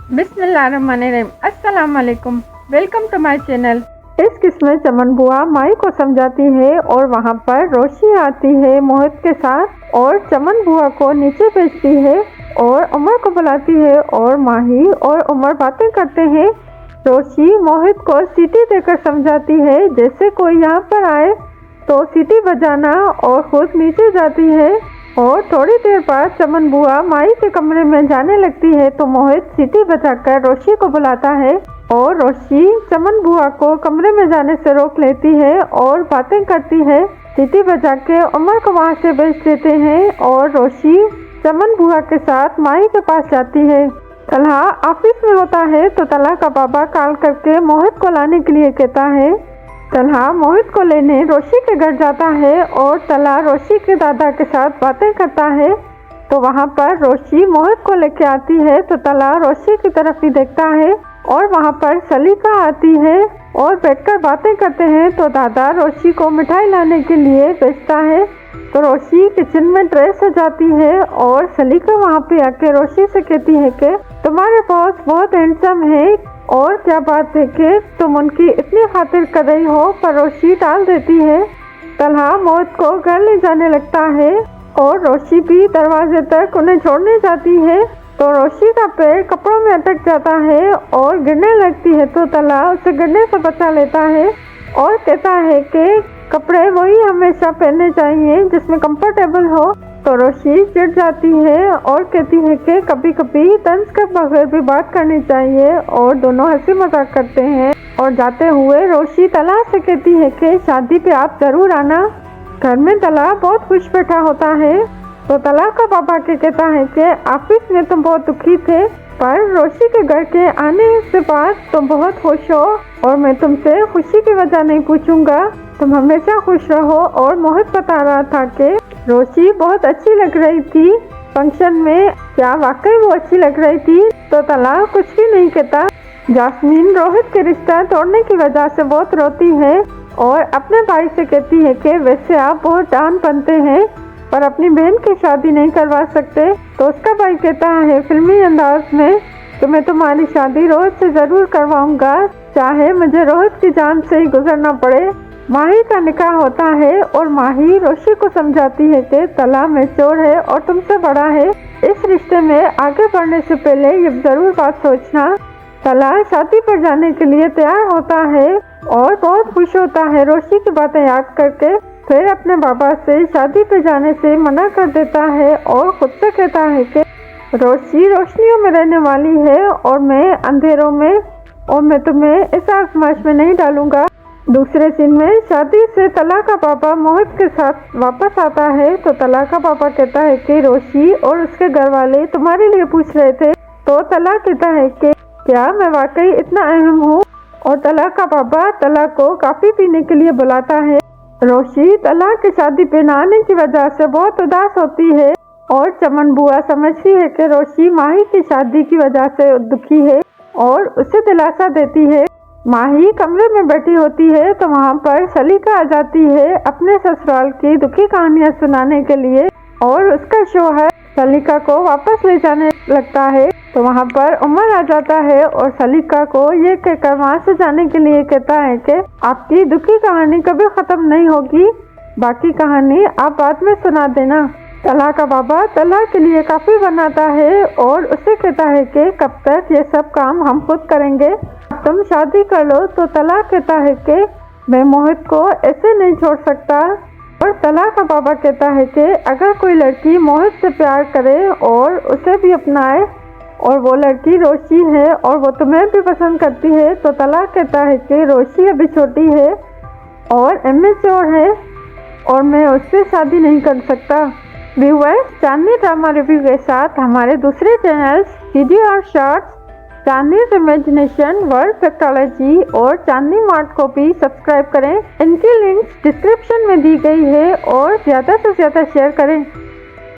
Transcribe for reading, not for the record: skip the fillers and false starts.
बिस्मिल्लाहिर्रहमानिर्रहीम। अस्सलाम वालेकुम, वेलकम टू माय चैनल। इस किस में चमन बुआ माई को समझाती है और वहाँ पर रोशी आती है मोहित के साथ और चमन बुआ को नीचे भेजती है और उमर को बुलाती है और माही और उमर बातें करते हैं। रोशी मोहित को सीटी देकर समझाती है जैसे कोई यहाँ पर आए तो सीटी बजाना और खुद नीचे जाती है। और थोड़ी देर बाद चमन बुआ माई के कमरे में जाने लगती है तो मोहित सीटी बजाकर रोशी को बुलाता है और रोशी चमन बुआ को कमरे में जाने से रोक लेती है और बातें करती है। सीटी बजा के उमर को वहाँ से भेज देते हैं और रोशी चमन बुआ के साथ माई के पास जाती है। तलहा ऑफिस में होता है तो तलहा का बाबा कॉल करके मोहित को लाने के लिए कहता है। तलहा मोहित को लेने रोशी के घर जाता है और तलहा रोशी के दादा के साथ बातें करता है तो वहाँ पर रोशी मोहित को लेके आती है तो तलहा रोशी की तरफ ही देखता है और वहाँ पर सलीका आती है और बैठकर बातें करते हैं तो दादा रोशी को मिठाई लाने के लिए भेजता है तो रोशी किचन में ट्रे सजाती है और सलीका वहाँ पे आके रोशी से कहती है कि तुम्हारे बॉस बहुत हैंडसम है और क्या बात है कि तुम उनकी इतनी खातिर कर रही हो, पर रोशी टाल देती है। तलहा मोहित को घर ले जाने लगता है और रोशी भी दरवाजे तक उन्हें छोड़ने जाती है तो रोशी का पैर कपड़ों में अटक जाता है और गिरने लगती है तो तलहा उसे गिरने से बचा लेता है और कहता है कि कपड़े वही हमेशा पहनने चाहिए जिसमें कंफर्टेबल हो। तो रोशी चिढ़ जाती है और कहती है कि कभी कभी तंज के बगैर भी बात करनी चाहिए और दोनों हंसी मजाक करते हैं। और जाते हुए रोशी तलहा से कहती है कि शादी पे आप जरूर आना। घर में तलहा बहुत खुश बैठा होता है तो तलहा का पापा के कहता है कि ऑफिस में तुम बहुत दुखी थे पर रोशी के घर के आने से बाद तुम बहुत खुश हो और मैं तुमसे खुशी की वजह नहीं पूछूंगा, तुम हमेशा खुश रहो। और मोहित बता रहा था कि रोशी बहुत अच्छी लग रही थी फंक्शन में, क्या वाकई वो अच्छी लग रही थी? तो तलहा कुछ भी नहीं कहता। जास्मीन रोहित के रिश्ता तोड़ने की वजह से बहुत रोती है और अपने भाई से कहती है कि वैसे आप बहुत डान बनते हैं पर अपनी बहन की शादी नहीं करवा सकते। तो उसका भाई कहता है फिल्मी अंदाज में कि मैं तुम्हारी शादी रोहित से जरूर करवाऊंगा, चाहे मुझे रोहित की जान से ही गुजरना पड़े। माही का निकाह होता है और माही रोशी को समझाती है कि तलहा मैच्योर है और तुमसे बड़ा है, इस रिश्ते में आगे बढ़ने से पहले ये जरूर बात सोचना। तलहा शादी पर जाने के लिए तैयार होता है और बहुत खुश होता है रोशी की बातें याद करके। फिर अपने बाबा से शादी पे जाने से मना कर देता है और खुद से कहता है कि रोशी रोशनियों में रहने वाली है और मैं अंधेरों में, और मैं तुम्हें इस आजमाइश में नहीं डालूंगा। दूसरे सीन में शादी से तलहा का पापा मोहित के साथ वापस आता है तो तलहा का पापा कहता है कि रोशी और उसके घर वाले तुम्हारे लिए पूछ रहे थे। तो तलहा कहता है कि क्या मैं वाकई इतना अहम हूँ? और तलहा का पापा तलहा को काफी पीने के लिए बुलाता है। रोशी तलहा की शादी पे न आने की वजह से बहुत उदास होती है और चमन बुआ समझती है कि रोशी माही की शादी की वजह से दुखी है और उसे दिलासा देती है। माही कमरे में बैठी होती है तो वहाँ पर सलीका आ जाती है अपने ससुराल की दुखी कहानियाँ सुनाने के लिए और उसका शौहर सलीका को वापस ले जाने लगता है तो वहाँ पर उमर आ जाता है और सलीका को ये कहकर वहाँ से जाने के लिए कहता है कि आपकी दुखी कहानी कभी खत्म नहीं होगी, बाकी कहानी आप बाद में सुना देना। तलहा का बाबा तलहा के लिए काफी बनाता है और उसे कहता है कि कब तक ये सब काम हम खुद करेंगे, तुम शादी कर लो। तो तलहा कहता है कि मैं मोहित को ऐसे नहीं छोड़ सकता। और तलहा का बाबा कहता है कि अगर कोई लड़की मोहित से प्यार करे और उसे भी अपनाए और वो लड़की रोशी है और वो तुम्हें भी पसंद करती है तो तलहा कहता है कि रोशी अभी छोटी है और इमेच्योर है और मैं उससे शादी नहीं कर सकता। व्यूअर्स, चांदनी ड्रामा रिव्यू के साथ हमारे दूसरे चैनल्स वीडियो और शॉर्ट्स, चांदनीज इमेजिनेशन, वर्ल्ड फैक्टोलॉजी और चांदनी मार्ट को भी सब्सक्राइब करें। इनकी लिंक्स डिस्क्रिप्शन में दी गई है और ज़्यादा से ज़्यादा शेयर करें।